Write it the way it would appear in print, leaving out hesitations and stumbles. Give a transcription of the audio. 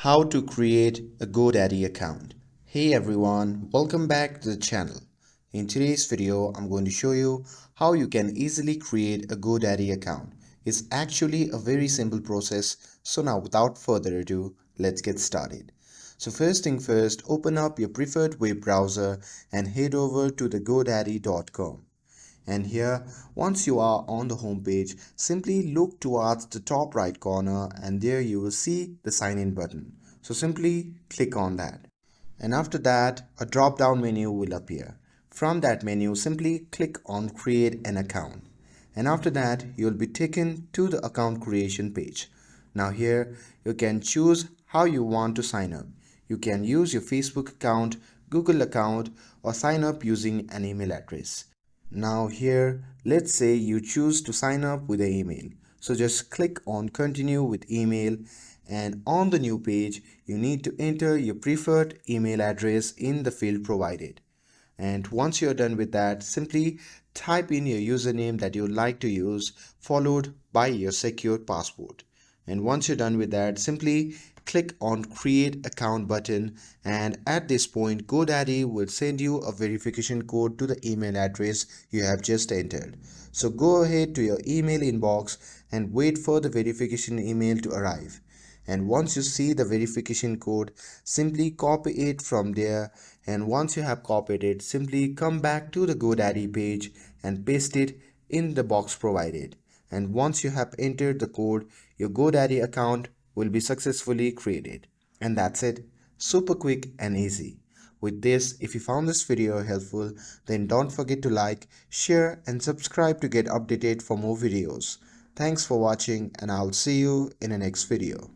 How to create a GoDaddy account. Hey everyone, welcome back to the channel. In today's video, I'm going to show you how you can easily create a GoDaddy account. It's actually a very simple process. So now without further ado, let's get started. So first thing first, open up your preferred web browser and head over to the godaddy.com. And here, once you are on the home page, simply look towards the top right corner and there you will see the sign in button. So simply click on that. And after that, a drop down menu will appear. From that menu, simply click on create an account. And after that, you'll be taken to the account creation page. Now here, you can choose how you want to sign up. You can use your Facebook account, Google account, or sign up using an email address. Now here, let's say you choose to sign up with an email. So just click on continue with email, and on the new page, you need to enter your preferred email address in the field provided. And once you're done with that, simply type in your username that you like to use, followed by your secured password. And once you're done with that, simply click on create account button, and at this point GoDaddy will send you a verification code to the email address you have just entered. So go ahead to your email inbox and wait for the verification email to arrive. And once you see the verification code, simply copy it from there, and once you have copied it, simply come back to the GoDaddy page and paste it in the box provided. And once you have entered the code, your GoDaddy account will be successfully created. And that's it. Super quick and easy. With this, if you found this video helpful, then don't forget to like, share and subscribe to get updated for more videos. Thanks for watching, and I'll see you in the next video.